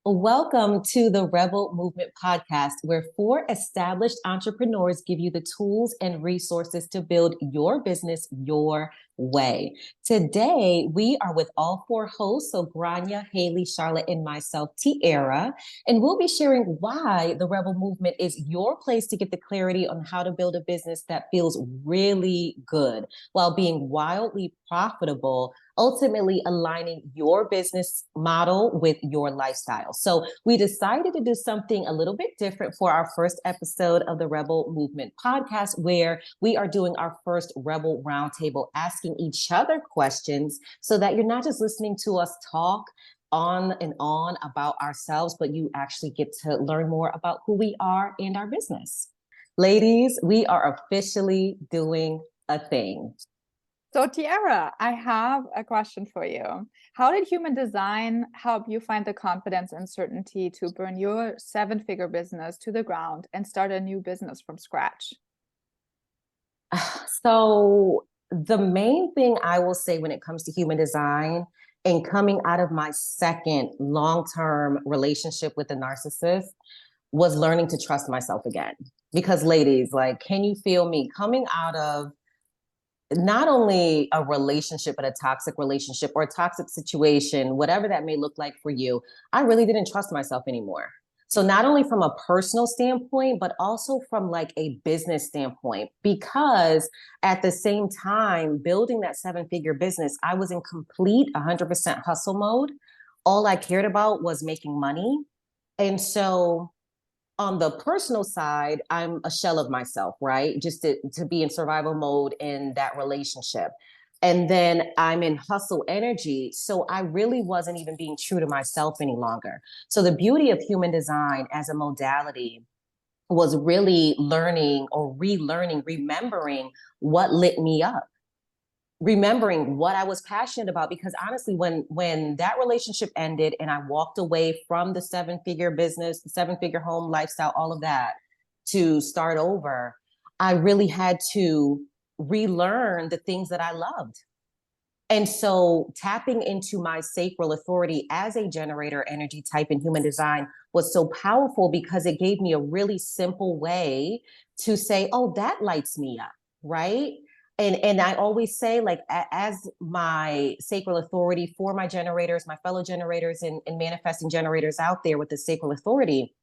Welcome to the Rebel Movement podcast, where four established entrepreneurs give you the tools and resources to build your business your way. Today, we are with all four hosts, so Grania, Haley, Charlotte, and myself, Tiara, and we'll be sharing why the Rebel Movement is your place to get the clarity on how to build a business that feels really good while being wildly profitable, ultimately aligning your business model with your lifestyle. So we decided to do something a little bit different for our first episode of the Rebel Movement podcast, where we are doing our first Rebel Roundtable, asking each other questions so that you're not just listening to us talk on and on about ourselves, but you actually get to learn more about who we are and our business. Ladies, we are officially doing a thing. So Tiara, I have a question for you. How did human design help you find the confidence and certainty to burn your seven-figure business to the ground and start a new business from scratch? So the main thing I will say when it comes to human design and coming out of my second long-term relationship with a narcissist was learning to trust myself again. Because ladies, like, can you feel me coming out of not only a relationship, but a toxic relationship or a toxic situation, whatever that may look like for you, I really didn't trust myself anymore. So not only from a personal standpoint, but also from like a business standpoint, because at the same time, building that seven-figure business, I was in complete 100% hustle mode. All I cared about was making money. And so on the personal side, I'm a shell of myself, right? Just to be in survival mode in that relationship. And then I'm in hustle energy. So I really wasn't even being true to myself any longer. So the beauty of human design as a modality was really learning or relearning, remembering what lit me up, remembering what I was passionate about. Because honestly, when that relationship ended and I walked away from the seven-figure business, the seven-figure home lifestyle, all of that to start over, I really had to relearn the things that I loved. And so tapping into my sacral authority as a generator energy type in human design was so powerful because it gave me a really simple way to say, oh, that lights me up, right? And I always say, like, as my sacral authority for my generators, my fellow generators and manifesting generators out there with the sacral authority,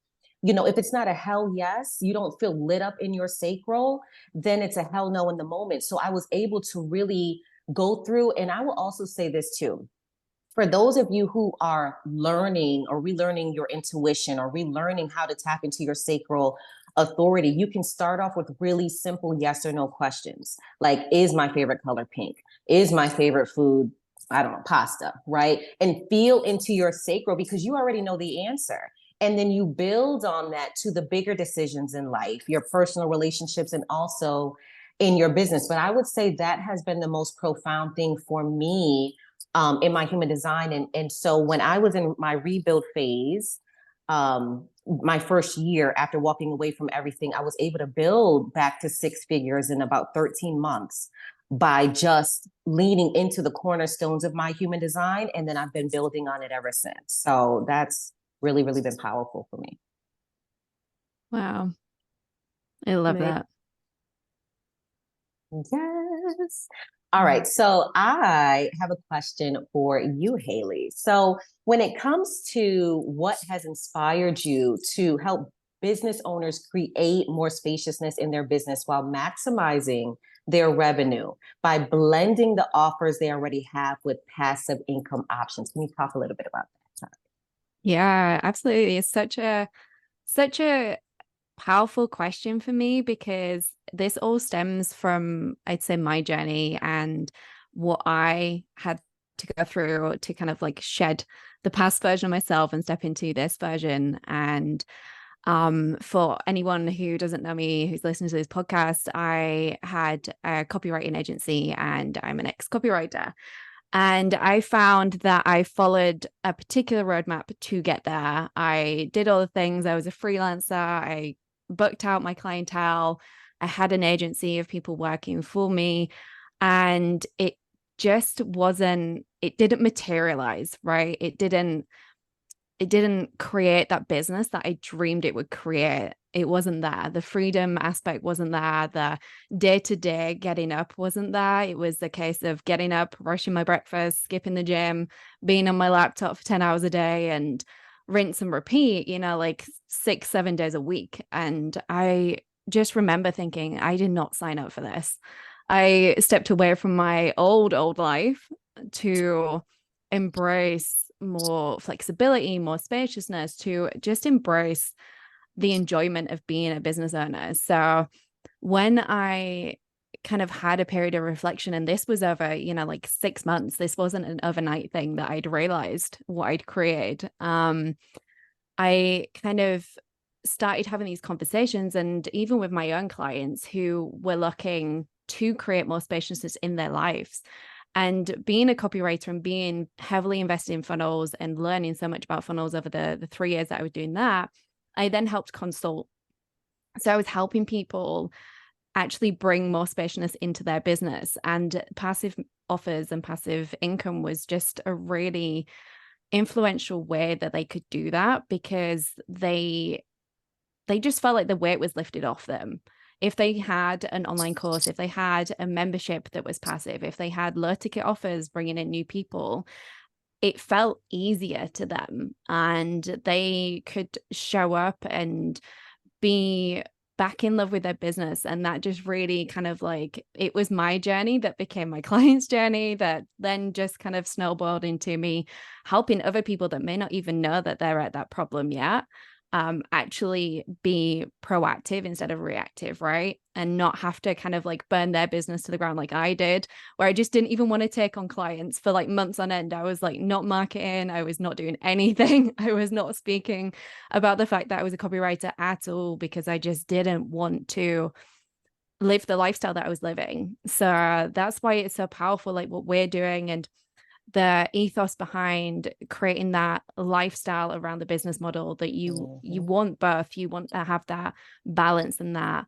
you know, if it's not a hell yes, you don't feel lit up in your sacral, then it's a hell no in the moment. So I was able to really go through, and I will also say this too. For those of you who are learning or relearning your intuition or relearning how to tap into your sacral authority, you can start off with really simple yes or no questions. Like, is my favorite color pink? Is my favorite food, I don't know, pasta, right? And feel into your sacral because you already know the answer. And then you build on that to the bigger decisions in life, your personal relationships, and also in your business. But I would say that has been the most profound thing for me in my human design. And so when I was in my rebuild phase, my first year after walking away from everything, I was able to build back to six figures in about 13 months by just leaning into the cornerstones of my human design. And then I've been building on it ever since. So that's really, really been powerful for me. Wow. I love that. Yes. All right. So I have a question for you, Haley. So when it comes to what has inspired you to help business owners create more spaciousness in their business while maximizing their revenue by blending the offers they already have with passive income options, can you talk a little bit about that? Yeah, absolutely. It's such a powerful question for me because this all stems from, I'd say, my journey and what I had to go through to kind of like shed the past version of myself and step into this version. And for anyone who doesn't know me, who's listening to this podcast, I had a copywriting agency and I'm an ex-copywriter. And I found that I followed a particular roadmap to get there. I did all the things. I was a freelancer. I booked out my clientele. I had an agency of people working for me. And it just wasn't, it didn't materialize, right? It didn't it didn't create that business that I dreamed it would create. It wasn't there. The freedom aspect wasn't there. The day-to-day getting up wasn't there. It was the case of getting up, rushing my breakfast, skipping the gym, being on my laptop for 10 hours a day, and rinse and repeat, like 6-7 days a week. And I just remember thinking, I did not sign up for this. I stepped away from my old life to embrace more flexibility, more spaciousness, to just embrace the enjoyment of being a business owner. So when I kind of had a period of reflection, and this was over, like 6 months, this wasn't an overnight thing that I'd realized what I'd created. I kind of started having these conversations, and even with my own clients who were looking to create more spaciousness in their lives. And being a copywriter and being heavily invested in funnels and learning so much about funnels over the 3 years that I was doing that, I then helped consult. So I was helping people actually bring more spaciousness into their business, and passive offers and passive income was just a really influential way that they could do that, because they just felt like the weight was lifted off them. If they had an online course, if they had a membership that was passive, if they had low ticket offers bringing in new people, it felt easier to them, and they could show up and be back in love with their business. And that just really kind of like, it was my journey that became my client's journey, that then just kind of snowballed into me helping other people that may not even know that they're at that problem yet, actually be proactive instead of reactive, right? And not have to kind of like burn their business to the ground like I did, where I just didn't even want to take on clients for like months on end. I was like not marketing, I was not doing anything, I was not speaking about the fact that I was a copywriter at all, because I just didn't want to live the lifestyle that I was living. So that's why it's so powerful, like what we're doing, and the ethos behind creating that lifestyle around the business model, that you want both. You want to have that balance and that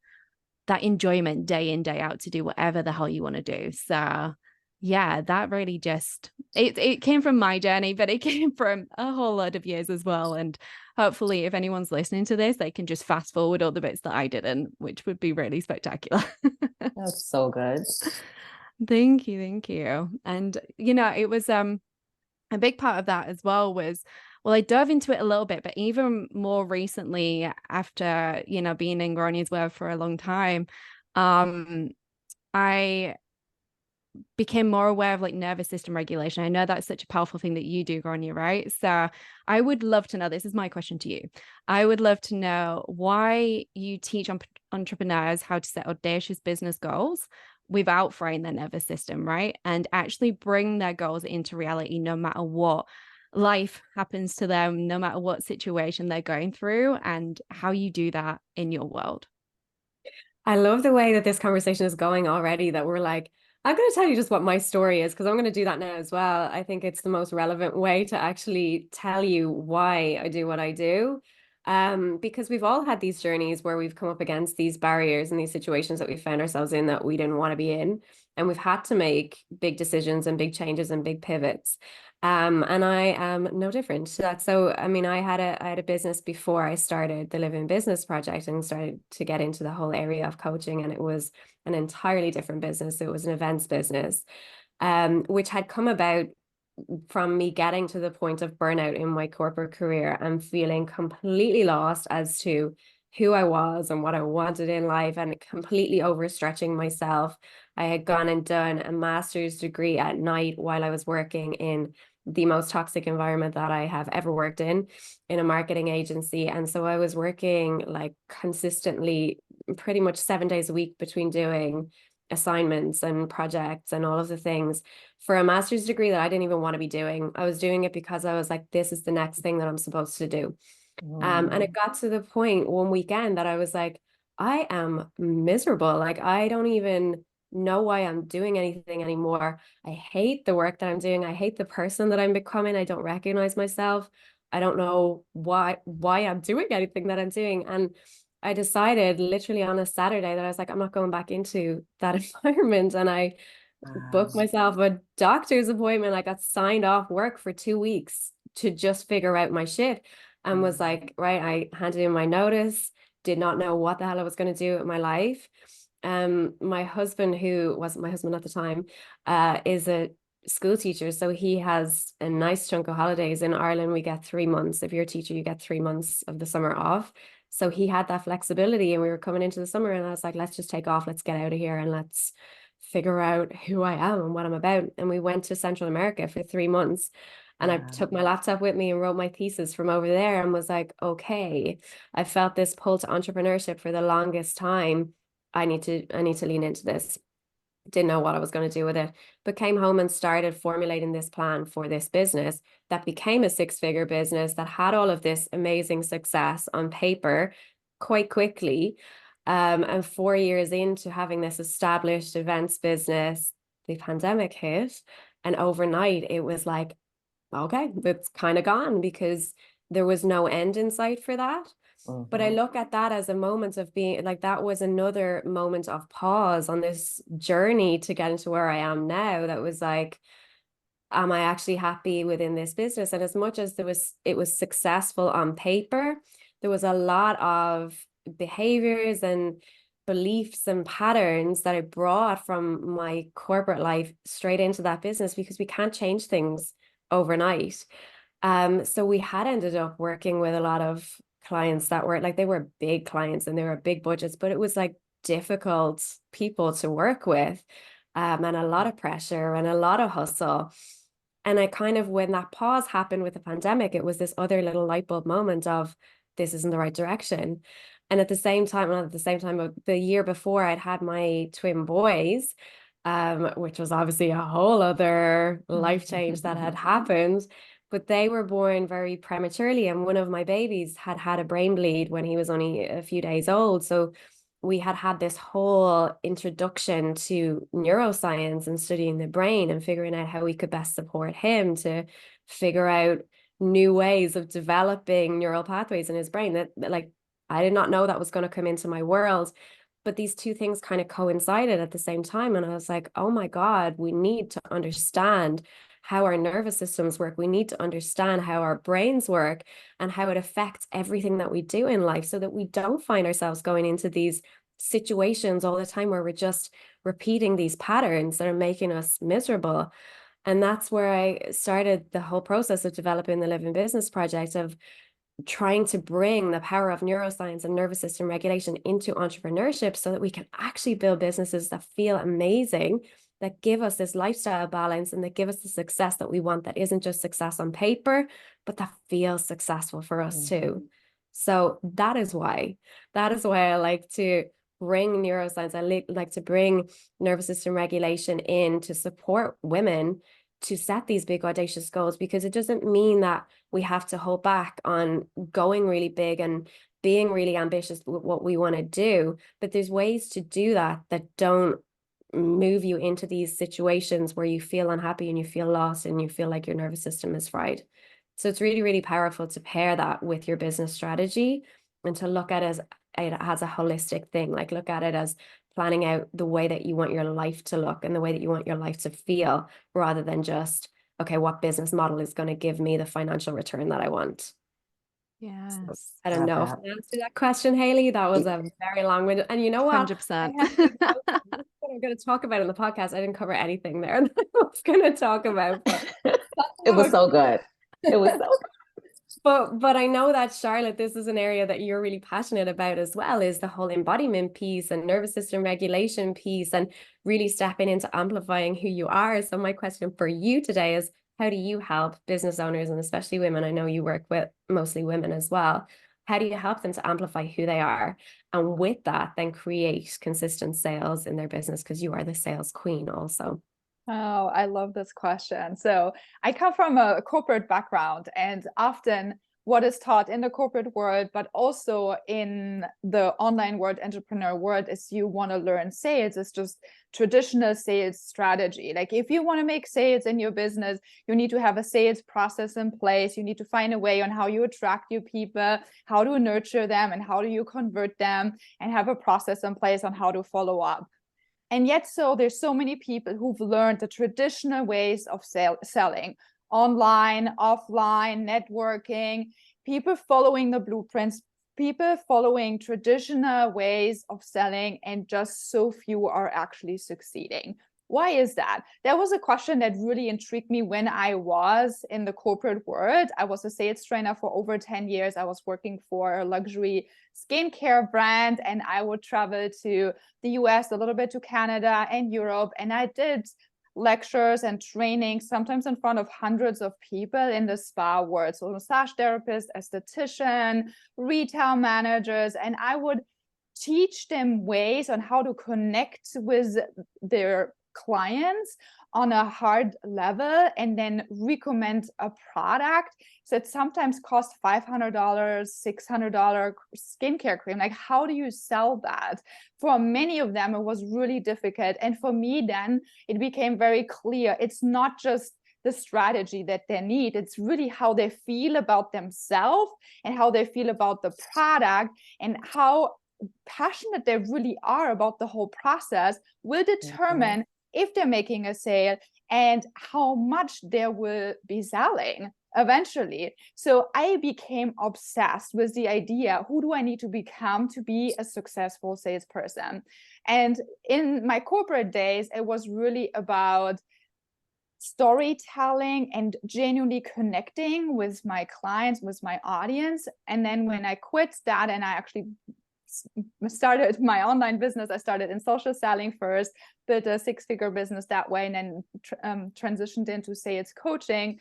enjoyment day in, day out to do whatever the hell you want to do. So yeah, that really just it came from my journey, but it came from a whole lot of years as well. And hopefully if anyone's listening to this, they can just fast forward all the bits that I didn't, which would be really spectacular. That's so good. Thank you. And it was a big part of that as well was, well, I dove into it a little bit, but even more recently, after being in Granny's world for a long time, I became more aware of like nervous system regulation. I know that's such a powerful thing that you do, Grania, right? So I would love to know, this is my question to you. I would love to know why you teach entrepreneurs how to set audacious business goals without fraying their nervous system, right? And actually bring their goals into reality, no matter what life happens to them, no matter what situation they're going through, and how you do that in your world. I love the way that this conversation is going already, that we're like, I'm going to tell you just what my story is, because I'm going to do that now as well. I think it's the most relevant way to actually tell you why I do what I do. Because we've all had these journeys where we've come up against these barriers and these situations that we found ourselves in that we didn't want to be in. And we've had to make big decisions and big changes and big pivots. And I am no different to that. So, I mean, I had a business before I started the Live in Business project and started to get into the whole area of coaching. And it was an entirely different business. It was an events business, which had come about from me getting to the point of burnout in my corporate career and feeling completely lost as to who I was and what I wanted in life, and completely overstretching myself. I had gone and done a master's degree at night while I was working in the most toxic environment that I have ever worked in a marketing agency. And so I was working like consistently, pretty much 7 days a week, between doing assignments and projects and all of the things for a master's degree that I didn't even want to be doing. I was doing it because I was like, this is the next thing that I'm supposed to do. And it got to the point one weekend that I was like, I am miserable. Like, I don't even know why I'm doing anything anymore. I hate the work that I'm doing. I hate the person that I'm becoming. I don't recognize myself. I don't know why I'm doing anything that I'm doing. And I decided literally on a Saturday that I was like, I'm not going back into that environment. And I booked myself a doctor's appointment. I got signed off work for 2 weeks to just figure out my shit, and was like, right, I handed in my notice, did not know what the hell I was going to do with my life. My husband, who wasn't my husband at the time, is a school teacher. So he has a nice chunk of holidays. In Ireland, we get 3 months. If you're a teacher, you get 3 months of the summer off. So he had that flexibility, and we were coming into the summer, and I was like, let's just take off, let's get out of here, and let's figure out who I am and what I'm about. And we went to Central America for 3 months. And I took my laptop with me and wrote my thesis from over there, and was like, okay, I felt this pull to entrepreneurship for the longest time. I need to lean into this. Didn't know what I was going to do with it, but came home and started formulating this plan for this business that became a 6-figure business that had all of this amazing success on paper quite quickly. And 4 years into having this established events business, the pandemic hit, and overnight it was like, okay, it's kind of gone, because there was no end in sight for that. But I look at that as a moment of being like, that was another moment of pause on this journey to get into where I am now. That was like, am I actually happy within this business? And as much as it was successful on paper, there was a lot of behaviors and beliefs and patterns that I brought from my corporate life straight into that business, because we can't change things overnight. So we had ended up working with a lot of clients that were like, they were big clients and they were big budgets, but it was like difficult people to work with, and a lot of pressure and a lot of hustle. And I kind of, when that pause happened with the pandemic, it was this other little light bulb moment of, this isn't the right direction. And at the same time, not at the same time, the year before, I'd had my twin boys, which was obviously a whole other life change that had happened. But they were born very prematurely, and one of my babies had had a brain bleed when he was only a few days old. So we had this whole introduction to neuroscience and studying the brain and figuring out how we could best support him to figure out new ways of developing neural pathways in his brain that like, I did not know that was going to come into my world. But these two things kind of coincided at the same time. And I was like, oh my God, we need to understand how our nervous systems work. We need to understand how our brains work and how it affects everything that we do in life, so that we don't find ourselves going into these situations all the time where we're just repeating these patterns that are making us miserable. And that's where I started the whole process of developing the Living Business Project, of trying to bring the power of neuroscience and nervous system regulation into entrepreneurship, so that we can actually build businesses that feel amazing, that give us this lifestyle balance, and that give us the success that we want, that isn't just success on paper, but that feels successful for us too. So that is why I like to bring neuroscience. I like to bring nervous system regulation in to support women to set these big audacious goals, because it doesn't mean that we have to hold back on going really big and being really ambitious with what we want to do. But there's ways to do that don't move you into these situations where you feel unhappy and you feel lost and you feel like your nervous system is fried. So it's really, really powerful to pair that with your business strategy, and to look at it as a holistic thing. Like, look at it as planning out the way that you want your life to look and the way that you want your life to feel, rather than just, okay, what business model is going to give me the financial return that I want? Yes. So, I don't know if I answered that question, Haley. That was a very long-winded, and you know what? 100%. I'm going to talk about in the podcast. I didn't cover anything there that I was going to talk about. But it was so good. It was so good. But I know that, Charlotte, this is an area that you're really passionate about as well, is the whole embodiment piece and nervous system regulation piece, and really stepping into amplifying who you are. So my question for you today is, how do you help business owners, and especially women? I know you work with mostly women as well. How do you help them to amplify who they are? And with that, then create consistent sales in their business, because you are the sales queen also. Oh, I love this question. So I come from a corporate background, and often what is taught in the corporate world, but also in the online world, entrepreneur world, is you want to learn sales. It's just traditional sales strategy. Like, if you want to make sales in your business, you need to have a sales process in place. You need to find a way on how you attract your people, how to nurture them, and how do you convert them, and have a process in place on how to follow up. And yet, so there's so many people who've learned the traditional ways of selling, online, offline, networking, people following the blueprints, people following traditional ways of selling, and just so few are actually succeeding. Why is that? That was a question that really intrigued me when I was in the corporate world. I was a sales trainer for over 10 years. I was working for a luxury skincare brand, and I would travel to the US, a little bit to Canada and Europe. And I did lectures and trainings, sometimes in front of hundreds of people in the spa world. So massage therapist, esthetician, retail managers, and I would teach them ways on how to connect with their clients on a hard level, and then recommend a product that sometimes costs $500, $600 skincare cream. Like, how do you sell that? For many of them, it was really difficult. And for me, then it became very clear. It's not just the strategy that they need. It's really how they feel about themselves and how they feel about the product, and how passionate they really are about the whole process will determine if they're making a sale and how much they will be selling eventually. So I became obsessed with the idea, who do I need to become to be a successful salesperson? And in my corporate days, it was really about storytelling and genuinely connecting with my clients, with my audience. And then when I quit that and I actually started my online business, I started in social selling first, built a 6-figure business that way, and then transitioned into sales coaching.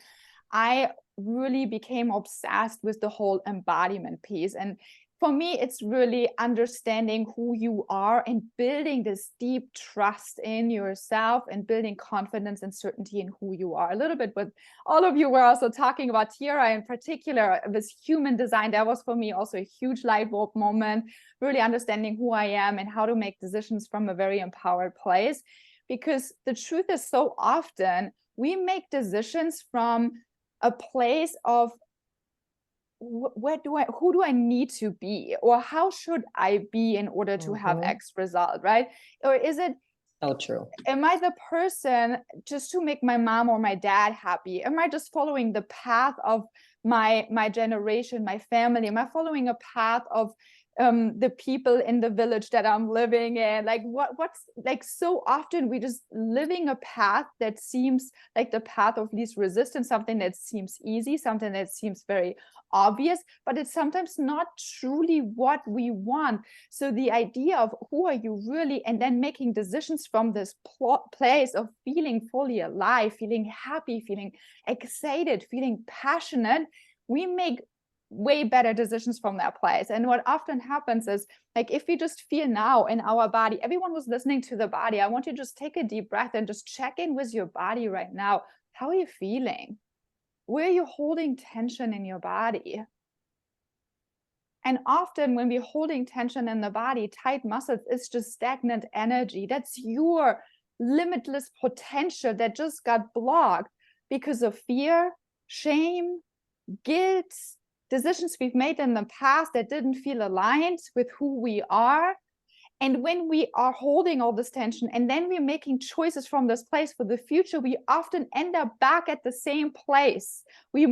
I really became obsessed with the whole embodiment piece. And for me, it's really understanding who you are and building this deep trust in yourself and building confidence and certainty in who you are. A little bit what all of you were also talking about, Tiara in particular, this human design. That was for me also a huge light bulb moment, really understanding who I am and how to make decisions from a very empowered place. Because the truth is, so often we make decisions from a place of, who do I need to be, or how should I be in order to have X result, right? Or is it, so true, am I the person just to make my mom or my dad happy? Am I just following the path of my generation, my family? Am I following a path of the people in the village that I'm living in? Like what's like, so often we just living a path that seems like the path of least resistance, something that seems easy, something that seems very obvious, but it's sometimes not truly what we want. So the idea of who are you really, and then making decisions from this place of feeling fully alive, feeling happy, feeling excited, feeling passionate, we make way better decisions from that place. And what often happens is, like, if we just feel now in our body, everyone was listening to the body. I want you to just take a deep breath and just check in with your body right now. How are you feeling? Where are you holding tension in your body? And often when we're holding tension in the body, tight muscles, it's just stagnant energy. That's your limitless potential that just got blocked because of fear, shame, guilt, decisions we've made in the past that didn't feel aligned with who we are. And when we are holding all this tension and then we're making choices from this place for the future, we often end up back at the same place. We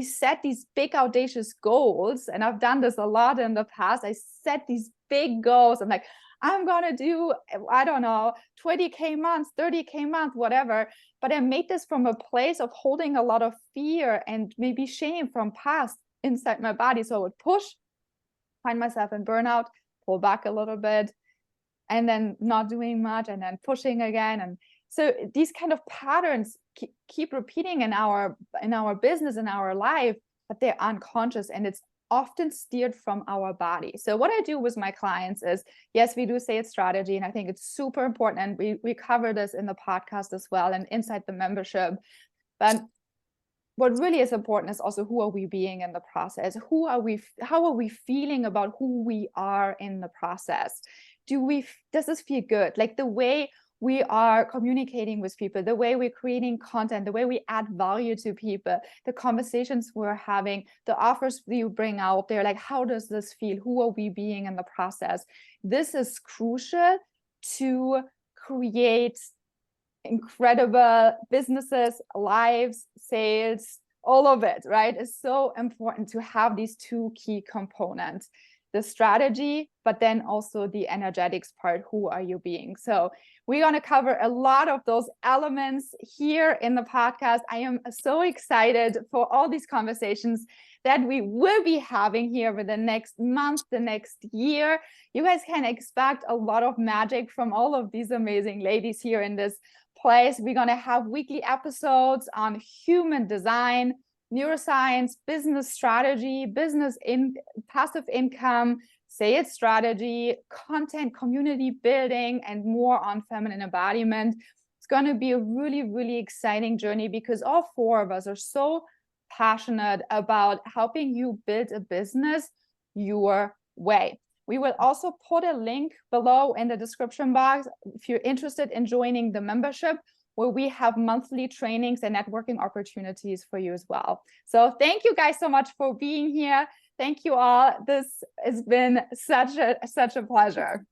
set these big audacious goals. And I've done this a lot in the past. I set these big goals. I'm like, I'm going to do, I don't know, 20K months, 30K month, whatever. But I made this from a place of holding a lot of fear and maybe shame from past inside my body. So I would push, find myself in burnout, pull back a little bit, and then not doing much, and then pushing again. And so these kind of patterns keep repeating in our business, in our life, but they're unconscious, and it's often steered from our body. So what I do with my clients is, yes, we do sales strategy, and I think it's super important. And we cover this in the podcast as well and inside the membership. But what really is important is also, who are we being in the process? How are we feeling about who we are in the process? Does this feel good? Like the way we are communicating with people, the way we're creating content, the way we add value to people, the conversations we're having, the offers you bring out there, like, how does this feel? Who are we being in the process? This is crucial to create incredible businesses, lives, sales, all of it, right? It's so important to have these two key components, the strategy, but then also the energetics part. Who are you being? So we're going to cover a lot of those elements here in the podcast. I am so excited for all these conversations that we will be having here over the next month, the next year. You guys can expect a lot of magic from all of these amazing ladies here in this place. We're going to have weekly episodes on human design, neuroscience, business strategy, passive income, sales strategy, content, community building, and more on feminine embodiment. It's going to be a really, really exciting journey because all four of us are so passionate about helping you build a business your way. We will also put a link below in the description box if you're interested in joining the membership, where we have monthly trainings and networking opportunities for you as well. So thank you guys so much for being here. Thank you all. This has been such a pleasure.